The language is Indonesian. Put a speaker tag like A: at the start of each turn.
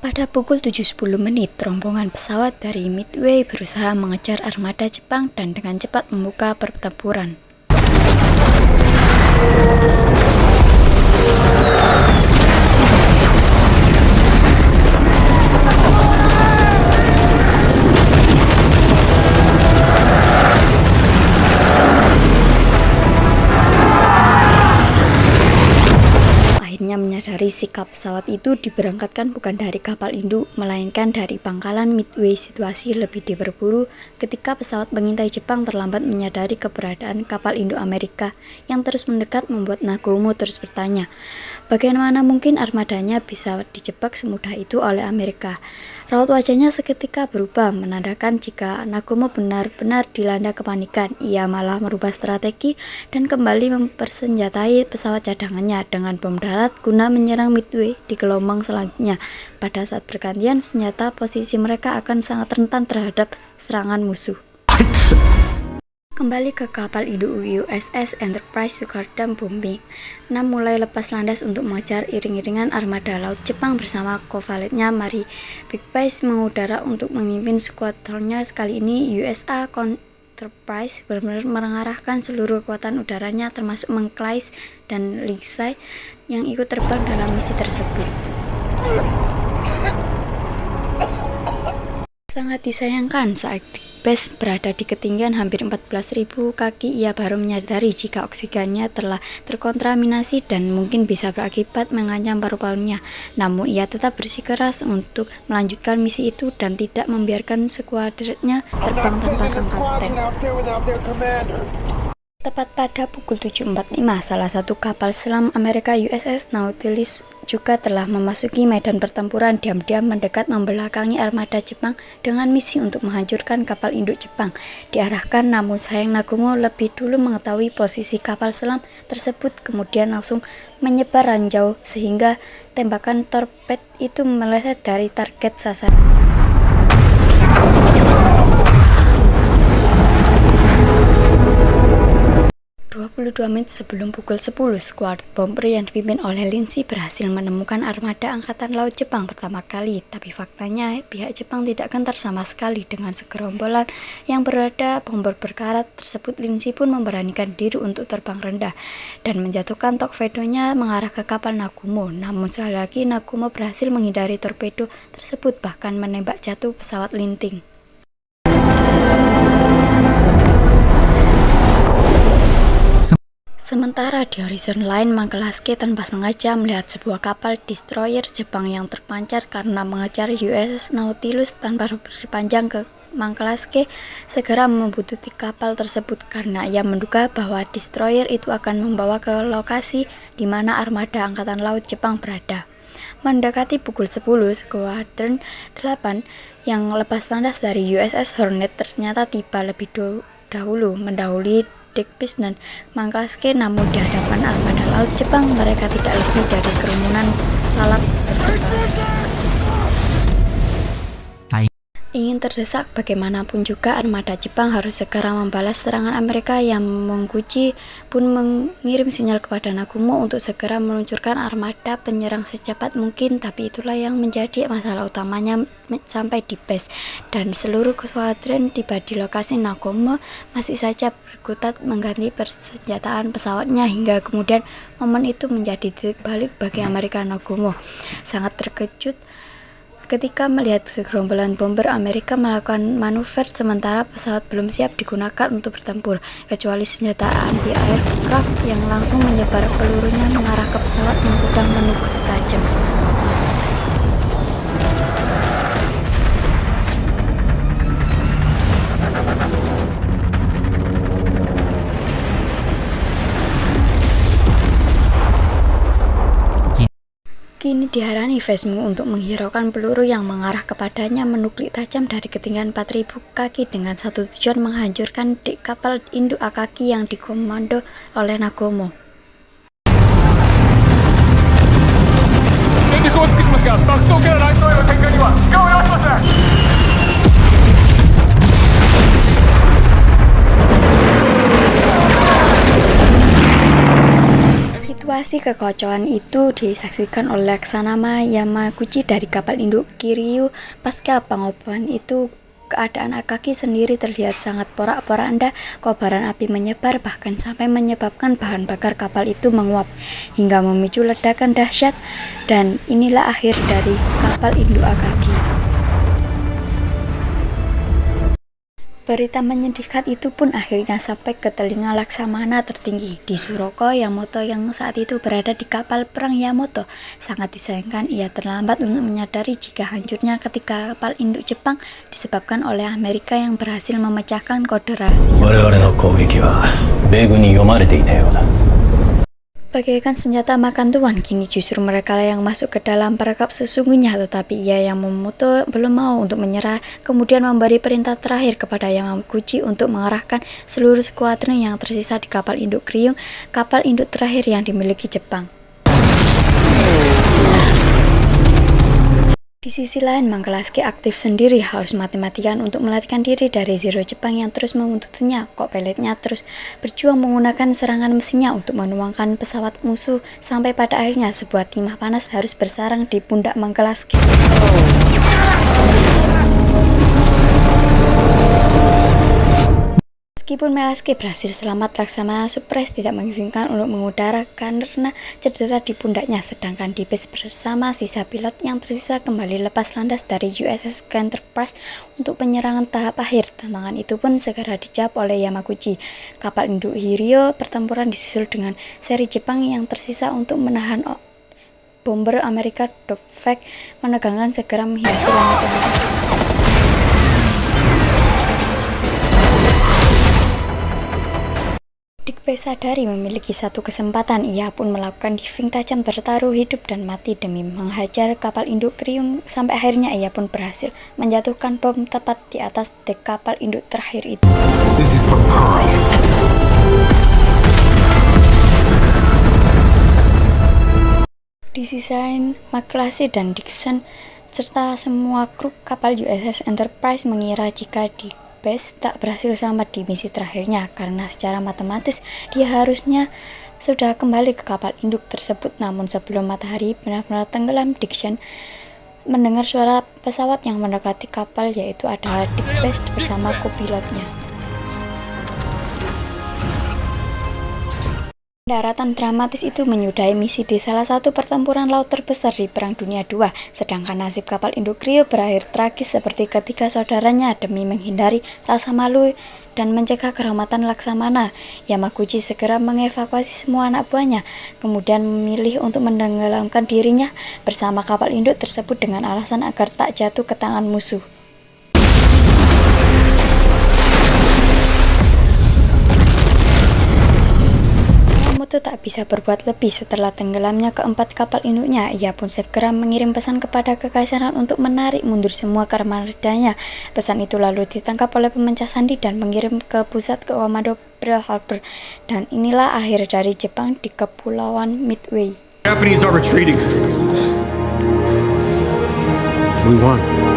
A: Pada pukul 7.10 menit, rombongan pesawat dari Midway berusaha mengejar armada Jepang dan dengan cepat membuka pertempuran. Menyadari sikap pesawat itu diberangkatkan bukan dari kapal induk, melainkan dari pangkalan Midway. Situasi lebih diperburuk ketika pesawat pengintai Jepang terlambat menyadari keberadaan kapal induk Amerika yang terus mendekat, membuat Nagomo terus bertanya, bagaimana mungkin armadanya bisa dijebak semudah itu oleh Amerika. Raut wajahnya seketika berubah, menandakan jika Nagomo benar-benar dilanda kepanikan. Ia malah merubah strategi dan kembali mempersenjatai pesawat cadangannya dengan bom darat guna menyerang Midway di gelombang selanjutnya. Pada saat bergantian senjata, posisi mereka akan sangat rentan terhadap serangan musuh. Kembali ke kapal induk USS Enterprise Sukadam bombing, Nam mulai lepas landas untuk mengejar iring-iringan armada laut Jepang bersama co-pilotnya Mari Bigby mengudara untuk memimpin skuadronnya. Kali ini USA Enterprise benar-benar mengarahkan seluruh kekuatan udaranya termasuk Mengklais dan Lingsai yang ikut terbang dalam misi tersebut. Sangat disayangkan saat Bigby berada di ketinggian hampir 14.000 kaki, ia baru menyadari jika oksigennya telah terkontaminasi dan mungkin bisa berakibat mengancam paru-parunya. Namun ia tetap bersikeras untuk melanjutkan misi itu dan tidak membiarkan skuadronnya terbang tanpa sang kapten. Tepat pada pukul 7.45, salah satu kapal selam Amerika USS Nautilus juga telah memasuki medan pertempuran, diam-diam mendekat membelakangi armada Jepang dengan misi untuk menghancurkan kapal induk Jepang diarahkan. Namun sayang Nagomo lebih dulu mengetahui posisi kapal selam tersebut, kemudian langsung menyebar ranjau sehingga tembakan torped itu meleset dari target sasaran. 22 menit sebelum pukul 10, skuad bomber yang dipimpin oleh Lindsey berhasil menemukan armada angkatan laut Jepang pertama kali. Tapi faktanya, pihak Jepang tidak gentar sama sekali dengan segerombolan yang berada bomber berkarat tersebut. Lindsey pun memberanikan diri untuk terbang rendah dan menjatuhkan torpedonya mengarah ke kapal Nagomo. Namun sekali lagi Nagomo berhasil menghindari torpedo tersebut, bahkan menembak jatuh pesawat linting. Sementara di horizon lain, Mangklaske tanpa sengaja melihat sebuah kapal destroyer Jepang yang terpancar karena mengejar USS Nautilus. Tanpa berpanjang ke Mangklaske segera membuntuti kapal tersebut karena ia menduga bahwa destroyer itu akan membawa ke lokasi di mana armada angkatan laut Jepang berada. Mendekati pukul 10, skuadron 8 yang lepas landas dari USS Hornet ternyata tiba lebih dahulu, mendahului Bigby dan Mangklaske. Namun di hadapan armada laut Jepang, mereka tidak lebih dari kerumunan lalat berterbangan. Ingin terdesak bagaimanapun juga, armada Jepang harus segera membalas serangan Amerika. Yang Monguchi pun mengirim sinyal kepada Nagomo untuk segera meluncurkan armada penyerang secepat mungkin. Tapi itulah yang menjadi masalah utamanya sampai di base dan seluruh skuadron tiba di lokasi. Nagomo masih saja berkutat mengganti persenjataan pesawatnya hingga kemudian momen itu menjadi titik balik bagi Amerika. Nagomo sangat terkejut ketika melihat segerombolan bomber Amerika melakukan manuver sementara pesawat belum siap digunakan untuk bertempur, kecuali senjata anti-aircraft yang langsung menyebar pelurunya mengarah ke pesawat yang sedang menuju tajam. Kini diharani Vesmu untuk menghiraukan peluru yang mengarah kepadanya menuklik tajam dari ketinggian 4.000 kaki dengan satu tujuan, menghancurkan dek kapal induk Akagi yang dikomando oleh Nagomo. Aksi kekacauan itu disaksikan oleh Laksamana Yamaguchi dari kapal induk Kiryu. Pasca pengobahan itu, keadaan Akagi sendiri terlihat sangat porak-poranda. Kobaran api menyebar bahkan sampai menyebabkan bahan bakar kapal itu menguap hingga memicu ledakan dahsyat, dan inilah akhir dari kapal induk Akagi. Berita menyedihkan itu pun akhirnya sampai ke telinga Laksamana tertinggi di Suroko Yamamoto yang saat itu berada di kapal perang Yamamoto. Sangat disayangkan ia terlambat untuk menyadari jika hancurnya ketika kapal induk Jepang disebabkan oleh Amerika yang berhasil memecahkan kode rahasia. Bagaikan senjata makan tuan, kini justru mereka yang masuk ke dalam perangkap sesungguhnya, tetapi ia yang Yamamoto belum mau untuk menyerah, kemudian memberi perintah terakhir kepada Yamaguchi untuk mengerahkan seluruh skuadron yang tersisa di kapal induk Kiryu, kapal induk terakhir yang dimiliki Jepang. Di sisi lain, Mangklasky aktif sendiri, harus mati-matian untuk melarikan diri dari Zero Jepang yang terus membuntutinya. Kokpilotnya terus berjuang menggunakan serangan mesinnya untuk menuangkan pesawat musuh, sampai pada akhirnya sebuah timah panas harus bersarang di pundak Mangklasky. Meskipun Mangklasky berhasil selamat, Laksamana Surprise tidak mengizinkan untuk mengudara karena cedera di pundaknya, sedangkan Deep Space bersama sisa pilot yang tersisa kembali lepas landas dari USS Enterprise untuk penyerangan tahap akhir. Tantangan itu pun segera dijawab oleh Yamaguchi. Kapal induk Hiryu pertempuran disusul dengan seri Jepang yang tersisa untuk menahan bomber Amerika. Dopfek menegangkan segera menghiasi langit yang satu. Dick sadari memiliki satu kesempatan. Ia pun melakukan diving tajam, bertaruh hidup dan mati demi menghajar kapal induk Kiryu, sampai akhirnya ia pun berhasil menjatuhkan bom tepat di atas dek kapal induk terakhir itu. This is for Pearl. Di sisi lain, Mangklasky dan Dixon serta semua kru kapal USS Enterprise mengira jika Deep Space tak berhasil selamat di misi terakhirnya, karena secara matematis dia harusnya sudah kembali ke kapal induk tersebut. Namun sebelum matahari benar-benar tenggelam, Dixon mendengar suara pesawat yang mendekati kapal, yaitu adalah Deep Space bersama kopilotnya. Daratan dramatis itu menyudahi misi di salah satu pertempuran laut terbesar di Perang Dunia II, sedangkan nasib kapal induk Kiryu berakhir tragis seperti ketiga saudaranya. Demi menghindari rasa malu dan menjaga kehormatan Laksamana, Yamaguchi segera mengevakuasi semua anak buahnya, kemudian memilih untuk menenggelamkan dirinya bersama kapal induk tersebut dengan alasan agar tak jatuh ke tangan musuh. Yamamoto tak bisa berbuat lebih. Setelah tenggelamnya keempat kapal induknya, ia pun segera mengirim pesan kepada kekaisaran untuk menarik mundur semua armadanya. Pesan itu lalu ditangkap oleh pemecah sandi dan mengirim ke pusat komando Pearl Harbor, dan inilah akhir dari Jepang di Kepulauan Midway.
B: Japanese are retreating. We won.